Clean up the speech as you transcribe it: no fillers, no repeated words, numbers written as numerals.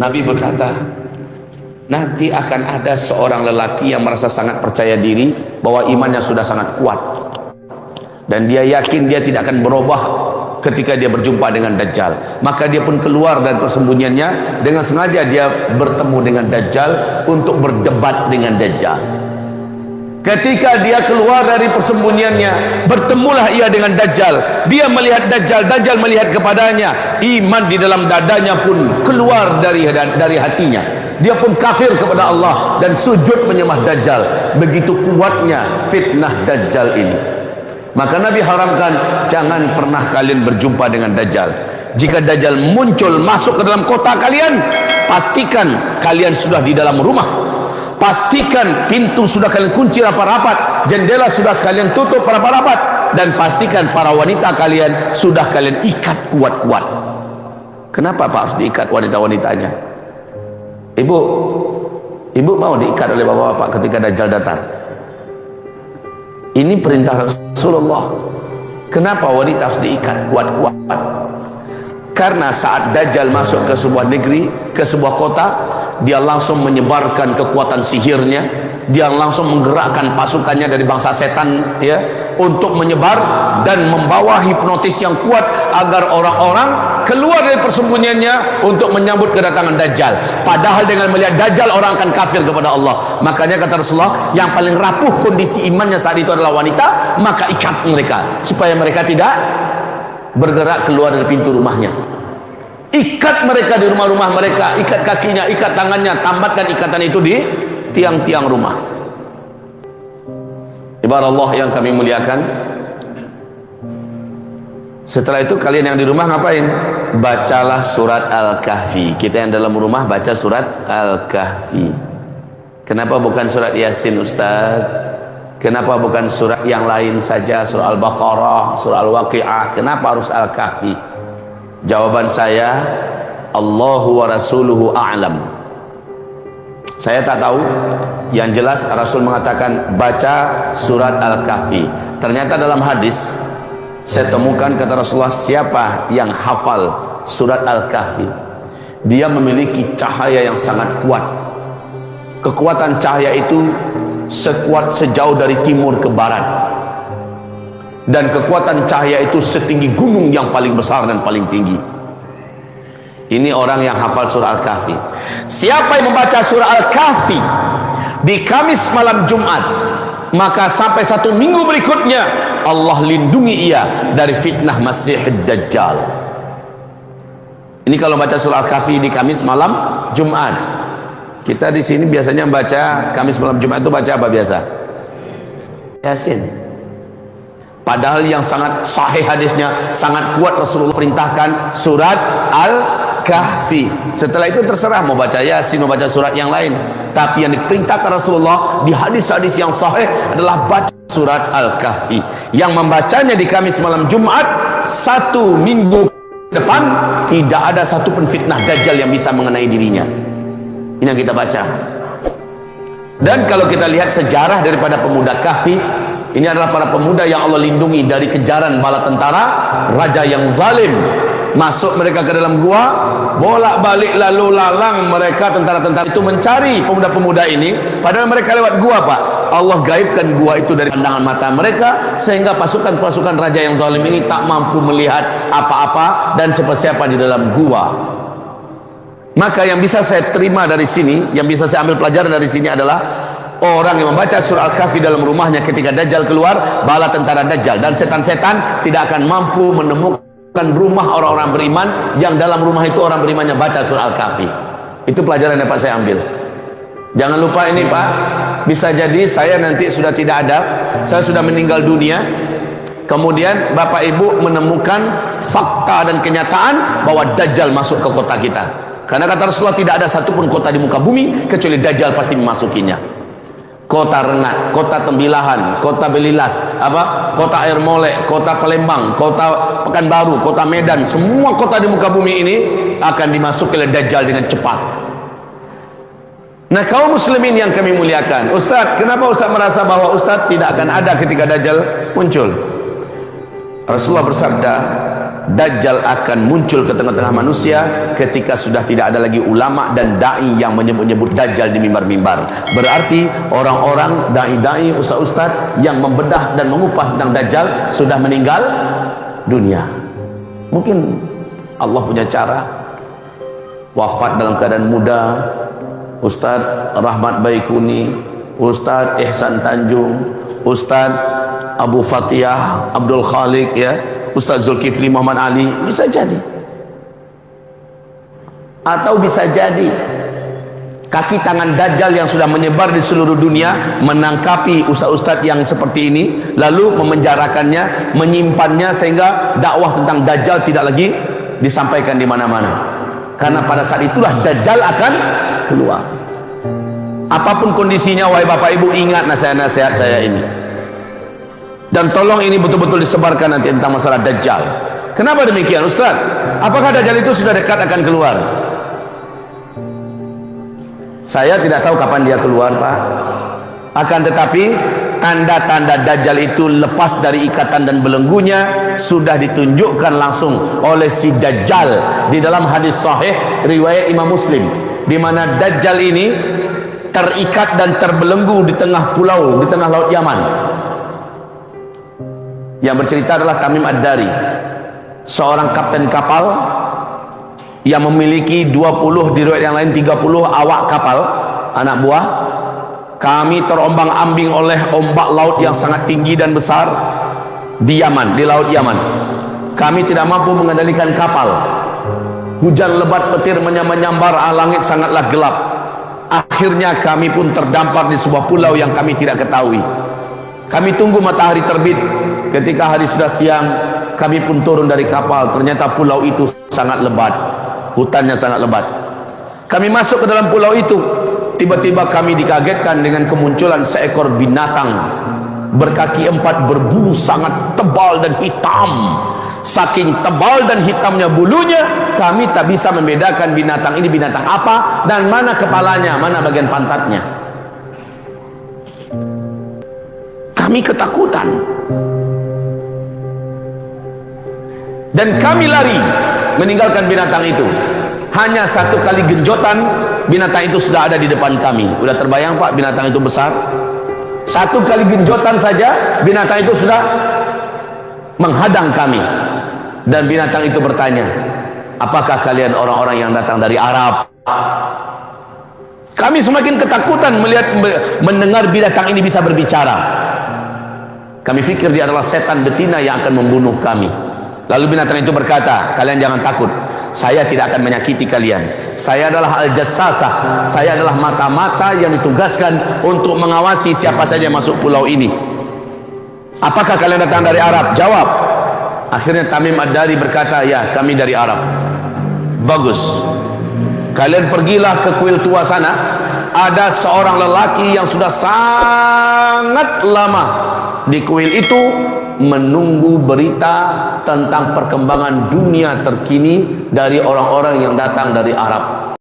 Nabi berkata, nanti akan ada seorang lelaki yang merasa sangat percaya diri bahwa imannya sudah sangat kuat, dan dia yakin dia tidak akan berubah ketika dia berjumpa dengan Dajjal. Maka dia pun keluar dari persembunyiannya, dengan sengaja dia bertemu dengan Dajjal untuk berdebat dengan Dajjal. Ketika dia keluar dari persembunyiannya, bertemulah ia dengan Dajjal. Dia melihat Dajjal, Dajjal melihat kepadanya. Iman di dalam dadanya pun keluar dari hatinya. Dia pun kafir kepada Allah dan sujud menyembah Dajjal. Begitu kuatnya fitnah Dajjal ini. Maka Nabi haramkan, jangan pernah kalian berjumpa dengan Dajjal. Jika Dajjal muncul masuk ke dalam kota kalian, pastikan kalian sudah di dalam rumah. Pastikan pintu sudah kalian kunci rapat-rapat, jendela sudah kalian tutup rapat-rapat, dan pastikan para wanita kalian sudah kalian ikat kuat-kuat. Kenapa Pak harus diikat wanita-wanitanya? Ibu mau diikat oleh bapak-bapak ketika Dajjal datang? Ini perintah Rasulullah. Kenapa wanita harus diikat kuat-kuat? Karena saat Dajjal masuk ke sebuah negeri, ke sebuah kota, dia langsung menyebarkan kekuatan sihirnya. Dia langsung menggerakkan pasukannya dari bangsa setan, ya, untuk menyebar dan membawa hipnotis yang kuat agar orang-orang keluar dari persembunyiannya untuk menyambut kedatangan Dajjal. Padahal dengan melihat Dajjal orang akan kafir kepada Allah. Makanya kata Rasulullah, yang paling rapuh kondisi imannya saat itu adalah wanita, maka ikat mereka supaya mereka tidak bergerak keluar dari pintu rumahnya. Ikat mereka di rumah-rumah mereka, ikat kakinya, ikat tangannya, tambatkan ikatan itu di tiang-tiang rumah. Ibarat Allah yang kami muliakan, setelah itu kalian yang di rumah ngapain? Bacalah surat Al-Kahfi. Kita yang dalam rumah baca surat Al-Kahfi. Kenapa bukan surat Yasin, Ustaz? Kenapa bukan surat yang lain saja, surah Al-Baqarah, surah Al-Waqi'ah? Kenapa harus Al-Kahfi? Jawaban saya, Allahu wa rasuluhu a'lam. Saya tak tahu. Yang jelas Rasul mengatakan baca surat Al-Kahfi. Ternyata dalam hadis saya temukan, kata Rasulullah, siapa yang hafal surat Al-Kahfi, dia memiliki cahaya yang sangat kuat. Kekuatan cahaya itu sekuat sejauh dari timur ke barat, dan kekuatan cahaya itu setinggi gunung yang paling besar dan paling tinggi. Ini orang yang hafal surah Al-Kahfi. Siapa yang membaca surah Al-Kahfi di Kamis malam Jumat, maka sampai 1 minggu berikutnya Allah lindungi ia dari fitnah Masih Dajjal. Ini kalau baca surah Al-Kahfi di Kamis malam Jumat. Kita di sini biasanya baca Kamis malam Jumat itu baca apa biasa? Yasin. Padahal yang sangat sahih hadisnya, sangat kuat, Rasulullah perintahkan surat Al-Kahfi. Setelah itu terserah mau baca Yasin, mau baca surat yang lain. Tapi yang diperintahkan Rasulullah di hadis-hadis yang sahih adalah baca surat Al-Kahfi. Yang membacanya di Kamis malam Jumat 1 minggu depan, tidak ada satupun fitnah Dajjal yang bisa mengenai dirinya. Ini yang kita baca. Dan kalau kita lihat sejarah daripada pemuda Kahfi, ini adalah para pemuda yang Allah lindungi dari kejaran bala tentara raja yang zalim. Masuk mereka ke dalam gua, bolak-balik lalu lalang mereka, tentara-tentara itu mencari pemuda-pemuda ini, padahal mereka lewat gua, Pak. Allah gaibkan gua itu dari pandangan mata mereka, sehingga pasukan-pasukan raja yang zalim ini tak mampu melihat apa-apa dan siapa-siapa di dalam gua. Maka yang bisa saya terima dari sini, yang bisa saya ambil pelajaran dari sini adalah orang yang membaca surah Al-Kahfi dalam rumahnya ketika Dajjal keluar, bala tentara Dajjal dan setan-setan tidak akan mampu menemukan rumah orang-orang beriman yang dalam rumah itu orang berimannya baca surah Al-Kahfi. Itu pelajaran yang Pak saya ambil. Jangan lupa ini Pak, bisa jadi saya nanti sudah tidak ada, saya sudah meninggal dunia, kemudian Bapak Ibu menemukan fakta dan kenyataan bahwa Dajjal masuk ke kota kita. Karena kata Rasulullah, tidak ada satupun kota di muka bumi kecuali Dajjal pasti memasukinya. Kota Rengat, kota Tembilahan, kota Belilas, kota Air Molek, kota Palembang, kota Pekanbaru, kota Medan, semua kota di muka bumi ini akan dimasuki oleh Dajjal dengan cepat. Nah, kaum muslimin yang kami muliakan, Ustaz, kenapa Ustaz merasa bahwa Ustaz tidak akan ada ketika Dajjal muncul? Rasulullah bersabda, Dajjal akan muncul ke tengah-tengah manusia ketika sudah tidak ada lagi ulama dan da'i yang menyebut-nyebut Dajjal di mimbar-mimbar. Berarti orang-orang da'i-da'i, ustaz-ustaz yang membedah dan mengupas tentang Dajjal sudah meninggal dunia. Mungkin Allah punya cara, wafat dalam keadaan muda. Ustaz Rahmat Baikuni, Ustaz Ihsan Tanjung, Ustaz Abu Fatihah Abdul Khalik, ya, Ustaz Zulkifli Muhammad Ali, bisa jadi. Atau bisa jadi kaki tangan Dajjal yang sudah menyebar di seluruh dunia menangkapi ustaz-ustaz yang seperti ini, lalu memenjarakannya, menyimpannya, sehingga dakwah tentang Dajjal tidak lagi disampaikan di mana-mana. Karena pada saat itulah Dajjal akan keluar. Apapun kondisinya, wahai Bapak Ibu, ingat nasihat-nasihat saya ini. Dan tolong ini betul-betul disebarkan nanti tentang masalah Dajjal. Kenapa demikian, Ustaz? Apakah Dajjal itu sudah dekat akan keluar? Saya tidak tahu kapan dia keluar, Pak. Akan tetapi tanda-tanda Dajjal itu lepas dari ikatan dan belenggunya sudah ditunjukkan langsung oleh si Dajjal di dalam hadis sahih riwayat Imam Muslim, di mana Dajjal ini terikat dan terbelenggu di tengah pulau, di tengah laut Yaman. Yang bercerita adalah Tamim Ad-Dari, seorang kapten kapal yang memiliki 20, di riwayat yang lain 30 awak kapal, anak buah. Kami terombang-ambing oleh ombak laut yang sangat tinggi dan besar di Yaman, di laut Yaman. Kami tidak mampu mengendalikan kapal. Hujan lebat petir menyambar, langit sangatlah gelap. Akhirnya kami pun terdampar di sebuah pulau yang kami tidak ketahui. Kami tunggu matahari terbit. Ketika hari sudah siang, kami pun turun dari kapal. Ternyata pulau itu sangat lebat, hutannya sangat lebat. Kami masuk ke dalam pulau itu. Tiba-tiba kami dikagetkan dengan kemunculan seekor binatang berkaki 4, berbulu sangat tebal dan hitam. Saking tebal dan hitamnya bulunya, kami tak bisa membedakan binatang ini binatang apa, dan mana kepalanya, mana bagian pantatnya. Kami ketakutan dan kami lari meninggalkan binatang itu. Hanya satu kali genjotan, binatang itu sudah ada di depan kami. Udah terbayang, Pak, binatang itu besar. Satu kali genjotan saja, binatang itu sudah menghadang kami. Dan binatang itu bertanya, apakah kalian orang-orang yang datang dari Arab? Kami semakin ketakutan mendengar binatang ini bisa berbicara. Kami fikir dia adalah setan betina yang akan membunuh kami. Lalu binatang itu berkata, kalian jangan takut, saya tidak akan menyakiti kalian. Saya adalah Al-Jassasah, saya adalah mata-mata yang ditugaskan untuk mengawasi siapa saja yang masuk pulau ini. Apakah kalian datang dari Arab? Jawab. Akhirnya Tamim Ad-Dari berkata, ya, kami dari Arab. Bagus, kalian pergilah ke kuil tua sana. Ada seorang lelaki yang sudah sangat lama di kuil itu menunggu berita tentang perkembangan dunia terkini dari orang-orang yang datang dari Arab.